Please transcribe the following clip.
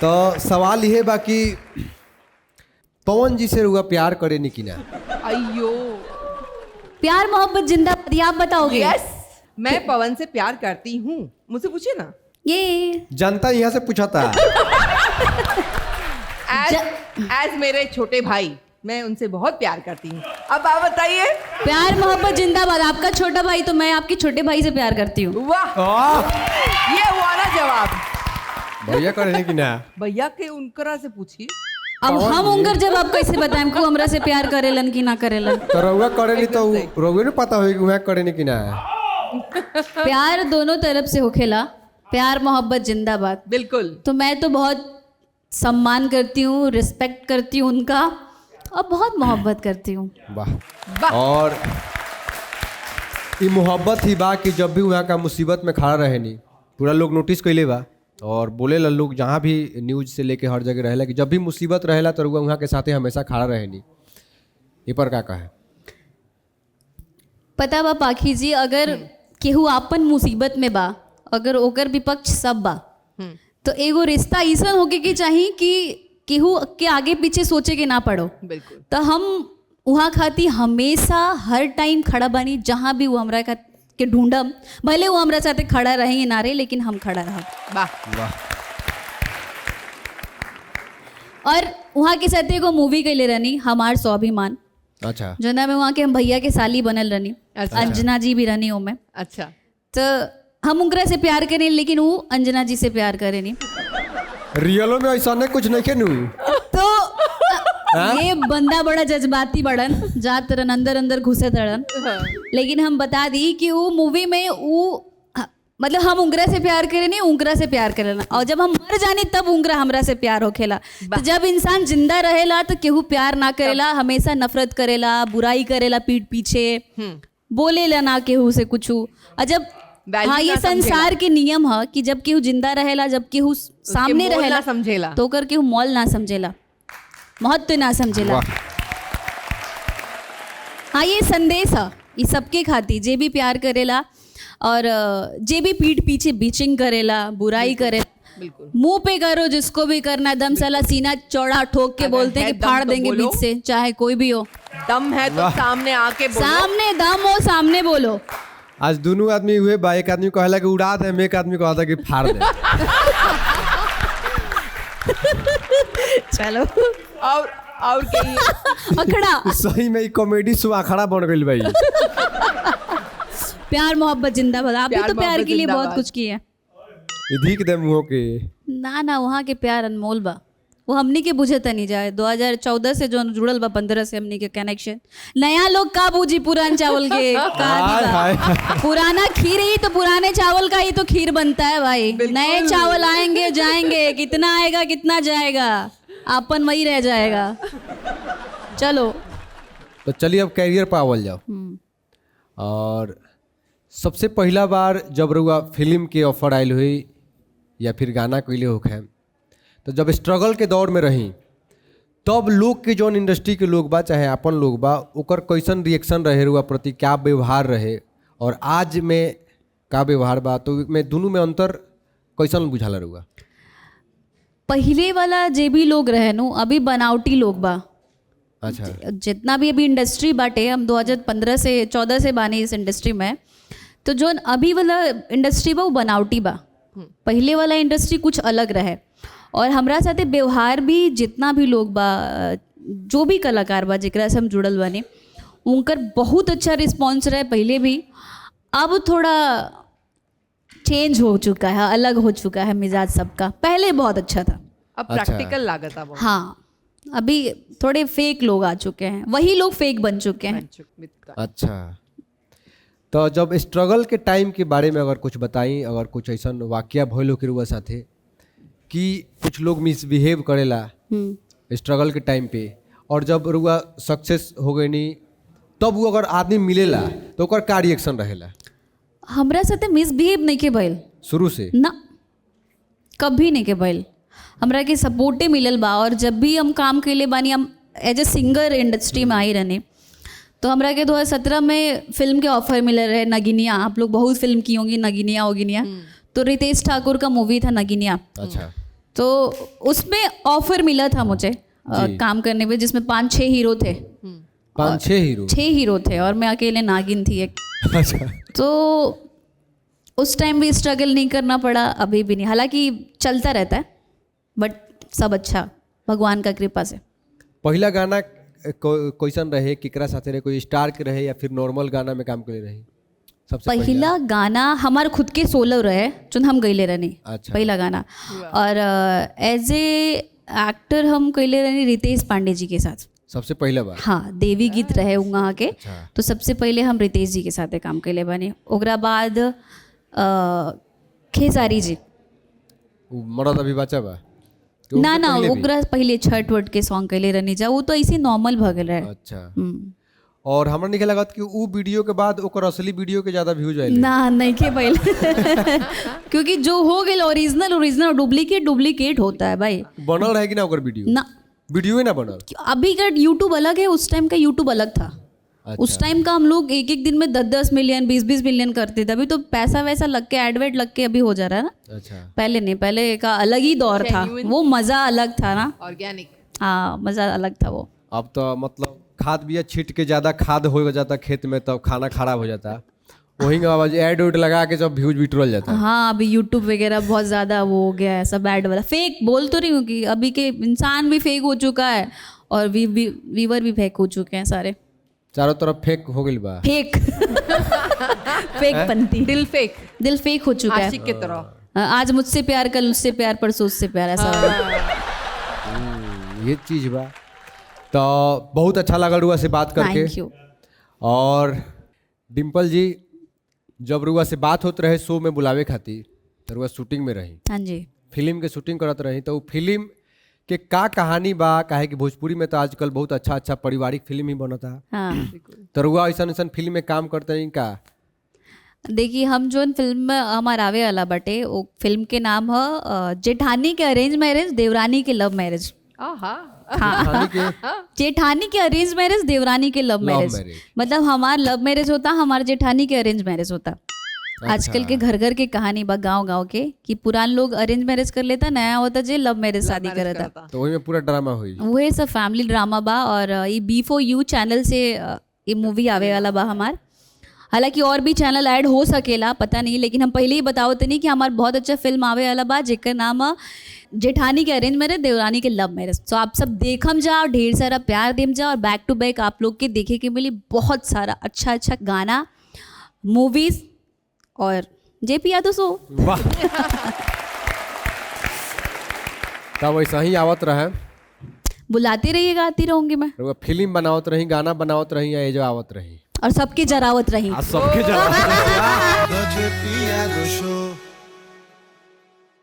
तो सवाल ये बा कि पवन जी से रुआ प्यार करे नहीं कि ना? अयो प्यार मोहब्बत जिंदाबाद, आप बताओगे? यस, मैं पवन से प्यार करती हूँ। मुझसे पूछिए ना। ये जनता यहाँ से पूछा था। एज मेरे छोटे भाई मैं उनसे बहुत प्यार करती हूँ। अब आप बताइए। प्यार मोहब्बत जिंदाबाद, आपका छोटा भाई तो मैं आपके छोटे भाई से प्यार करती हूँ। वाह, ये हुआ ना जवाब। भैया करे नहीं कि ना? भैया के उनकरा से पूछिए। अब हम उनकर जवाब कैसे बताएं को हमरा से प्यार करेलन कि ना करेलन? तो रउआ करे नहीं तो रउआ नहीं पता होगी कि वह करे नहीं कि ना? प्यार दोनों तरफ से होखेला, प्यार मोहब्बत जिंदाबाद। बिल्कुल। तो मैं तो बहुत सम्मान करती हूँ, रिस्पेक्ट करती हूँ उनका और बहुत मोहब्बत करती हूँ। वाह। और ये मोहब्बत ही बा कि जब भी वहाँ का मुसीबत में खड़ा रहे नहीं, पूरा लोग नोटिस कैले बा और बोले ला लोग जहाँ भी न्यूज से लेके हर जगह रहेला कि जब भी मुसीबत रहेला तो रुआ वहाँ के साथे हमेशा खड़ा रहे नहीं। ये पर का कहे? पता बा पाखी जी, अगर केहू आपन मुसीबत में बा, अगर ओकर विपक्ष सब बा, तो एगो रिश्ता ऐसा होके के चाहिए कि केहू के आगे पीछे सोचे के ना पड़ो। बिल्कुल। तो हम वहाँ खाती हमेशा हर टाइम खड़ा बनी, जहाँ भी वो हमरा के ढूंढम, भले वो हमरा साथे खड़ा रहे ना रहे, लेकिन हम खड़ा रह। वाह। और वहाँ के साथ एगो मूवी कैले रहनी, हमार स्वाभिमान। अच्छा। जो ना में वहाँ के हम भैया के साली बनल रहनी। अच्छा। अंजना जी भी रहनी ओमे। अच्छा। तो हम उनकरा से प्यार करें, लेकिन वो अंजना जी से प्यार करे नहीं। रियलो में ऐसा नहीं कुछ नहीं केनू। तो ये बंदा बड़ा जज्बाती बड़न, जात रन अंदर अंदर घुसे तड़न। लेकिन हम बता दी कि वो मूवी में वो मतलब हम उंगरा से प्यार करे नहीं, उंगरा से प्यार करेला, और जब हम मर जानी तब उंगरा हमरा से प्यार होखेला। तो जब इंसान जिंदा रहेला तो केहू प्यार ना करेला, हमेशा नफरत करेला, बुराई करेला, पीठ पीछे बोलेला ना केहू से कुछ। और जब हाँ, ये संसार के नियम है कि जब केहू जिंदा रहेला, जब केहू सामने रहेला समझेला तो कर केहू मोल ना समझेला, महत्व ना समझेला। हाँ, ये संदेश है ये सबके खाती, जे भी प्यार करेला और जे भी पीठ पीछे बीचिंग करेला, बुराई करेला, बिल्कुल। मुंह पे करो जिसको भी करना, दम साला सीना चौड़ा ठोक के बोलते हैं कि फाड़ देंगे बीच से, चाहे कोई भी हो। दम है तो सामने आके बोलो। सामने दम हो, सामने बोलो। आज दोनों आदमी हुए बा, एक आदमी कहला कि उड़ा दे, एक आदमी कहता कि फाड़ दे। चलो और कहिए। अखड़ा सही में कॉमेडी शो अखड़ा बन गई भाई। प्यार मोहब्बत जिंदाबाद। आप भी तो प्यार के लिए बहुत जिंदाबाद। कुछ किए। धिक दे मुँह के। ना वहाँ के प्यार अनमोल बा, वो हमनी के बुझे नहीं जाए। 2014 से जो जुड़ल बा, 15 से हमनी के कनेक्शन। नया लोग का बूझी पुरान चावल के का पुराना खीर ही तो, पुराने चावल का ही तो खीर बनता है भाई। नए चावल आएंगे जाएंगे, कितना आएगा कितना जाएगा, आपन वही रह जाएगा। चलो तो चलिए अब कैरियर पर आवल जाओ। और सबसे पहला बार जब रुआ फिल्म के ऑफर आयल हुई या फिर गाना कैले होखे, तो जब स्ट्रगल के दौर में रही, तब लोग के जौन इंडस्ट्री के लोग बा चाहे अपन लोग बा, ओकर कैसन रिएक्शन रहे रुआ प्रति, क्या व्यवहार रहे, और आज में का व्यवहार बा, तो में दोनों में अंतर कैसन बुझाला रुआ? पहले वाला जे भी लोग रहे नु, अभी बनावटी लोग बा। अच्छा। जितना भी अभी इंडस्ट्री बाटे, हम 2015 से 14 से बानी इस इंडस्ट्री में, तो जो अभी वाला इंडस्ट्री बा वो बनावटी बा। पहले वाला इंडस्ट्री कुछ अलग रहे, और हमरा साथे व्यवहार भी जितना भी लोग बा, जो भी कलाकार बा जेकरा से हम जुड़ल बानी, उनकर बहुत अच्छा रिस्पॉन्स रहे पहले भी। अब थोड़ा चेंज हो चुका है, अलग हो चुका है मिजाज सबका। पहले बहुत अच्छा था, अब प्रैक्टिकल लागत है। हाँ, अभी थोड़े फेक लोग आ चुके हैं, वही लोग फेक बन चुके हैं। अच्छा, तो जब स्ट्रगल के टाइम के बारे में अगर कुछ बताई, अगर कुछ ऐसा वाकया भइल हो के रुआ साथे कि कुछ लोग मिसबिहेव करेला स्ट्रगल के टाइम पे, और जब रुआ सक्सेस हो गई नी, तब वो अगर आदमी मिलेला तो ओकर का रिएक्शन रहेला? हमरा साथे मिसबिहेव नहीं के भइल शुरू से ना, कभी नहीं के भइल। हमरा के सपोर्टे मिलल बा, और जब भी हम काम कैले बानी, हम एज ए सिंगर इंडस्ट्री में आई रहने, तो हमरा के 2017 में फिल्म के ऑफर मिले रहे, नगिनिया। आप लोग बहुत फिल्म की होंगी, नगिनिया होगिनिया। तो रितेश ठाकुर का मूवी था नगिनिया। अच्छा। तो उसमें ऑफर मिला था मुझे काम करने पे, जिसमें 5-6 हीरो थे, 5-6 हीरो 6 हीरो थे और मैं अकेले नागिन थी एक। अच्छा तो उस टाइम भी स्ट्रगल नहीं करना पड़ा, अभी भी नहीं, हालांकि चलता रहता है, बट सब अच्छा भगवान का कृपा से। पहला गाना कैसन रहे, केकरा साथे रहे, कोई स्टार के रहे या फिर नॉर्मल गाना में काम करे रही? सबसे पहला गाना हमारे खुद के सोलो रहे जो हम गईले रहनी। अच्छा। पहला गाना, और एज ए एक्टर हम गईले रहनी रितेश पांडे जी के साथ। सबसे पहला बार? हाँ, देवी गीत रहे वहाँ के। अच्छा। तो सबसे पहले हम रितेश जी के साथ काम कैले बने। ओकरा बाद खेसारी जी। उ मरद अभी बचा बा? कि ना उनसे ना, पहले भी? ओकरा पहले छठ वट के सॉन्ग कैले रहनी जा, वो तो ऐसे नॉर्मल भगल रहे। अच्छा। हम्म। और हमरा नहीं लगत कि उ वीडियो के बाद ओकर असली वीडियो के ज्यादा व्यूज आइले? ना नहीं के पहले क्योंकि जो हो गए ओरिजिनल ओरिजिनल, डुप्लीकेट डुप्लीकेट होता है भाई। बनल रहे कि ना ओकर वीडियो? ना, वीडियो ही ना बनल? अभी का यूट्यूब अलग है, उस टाइम का यूट्यूब अलग था। अच्छा। उस टाइम का हम लोग एक एक दिन में 10-10 मिलियन 20-20 मिलियन करते थे। अभी तो पैसा वैसा लग के एडवर्ट लग के अभी हो जा रहा है ना। अच्छा। पहले नहीं, पहले का अलग ही दौर था, Genuine। वो मज़ा अलग था ना। ऑर्गेनिक। हाँ, मज़ा अलग था वो। अब तो मतलब खाद बिया छीट के ज्यादा खाद हो जाता खेत में, तब खाना खराब हो जाता, वही आवाज ऐड उड लगा के सब व्यूज बिटरल जाता। हाँ, अभी यूट्यूब वगैरह बहुत ज़्यादा वो हो गया है, सब ऐड वाला। फेक बोल तो रही हूँ कि अभी के इंसान भी फेक हो चुका है और वीवर भी फेक हो चुके हैं सारे। चारों तरफ फेक हो गइल बा। फेक फेक पंथी, दिल फेक, दिल फेक हो चुका है। आशिक की तरह। आज मुझसे प्यार, कल उससे प्यार, परसों उससे प्यार, ऐसा हो रहा है। ये चीज बा। तो बहुत अच्छा लगल रुआ से बात करके। Thank you. और डिम्पल जी, जब रुआ से बात होत रहे शो में बुलावे खातिर, तो रुआ शूटिंग में रही, हाँ जी। फिल्म के शूटिंग करत रही, तो वो फिल्म के का कहानी बा? काहे कि भोजपुरी में तो आजकल बहुत अच्छा अच्छा पारिवारिक फिल्म ही बनता। हाँ, तो रुआ ऐसा ऐसा फिल्म में काम करते हैं का? देखिए, हम जो फिल्म में हमारा आवे वाला बटे, वो फिल्म के नाम है जेठानी के अरेंज मैरिज, देवरानी के लव मैरिज। आहा। कहानी के जेठानी के अरेंज मैरिज, देवरानी के लव मैरिज। marriage। मतलब हमारा लव मैरिज होता, हमारे जेठानी के अरेंज मैरिज होता। आजकल के घर घर के कहानी बा, गांव गांव के, कि पुरान लोग अरेंज मैरिज कर लेता, नया होता जे लव मैरिज शादी करता। तो वही में पूरा ड्रामा हुई। वही सब फैमिली ड्रामा बा। और ये B4U चैनल से ये मूवी आवे वाला बा हमार। हालांकि और भी चैनल ऐड हो सकेला, पता नहीं, लेकिन हम पहले ही बतावते नहीं कि हमारा बहुत अच्छा फिल्म आवे वाला बा, जेकर नाम है जेठानी के अरेंज मैरिज, देवरानी के लव मैरिज। तो आप सब देखम जाओ, ढेर सारा प्यार देम जाओ, और बैक टू बैक आप लोग के देखे के मिली बहुत सारा अच्छा अच्छा गाना, मूवीज, और JP यादव शो। वाह। तब वैसा ही आवत रहे, बुलाते रहिएगा, आती रहूंगी मैं, रुआ फिल्म बनावत रही, गाना बनावत रही, या ये जो आवत रही, और सबकी जरावत रही। सबके जरा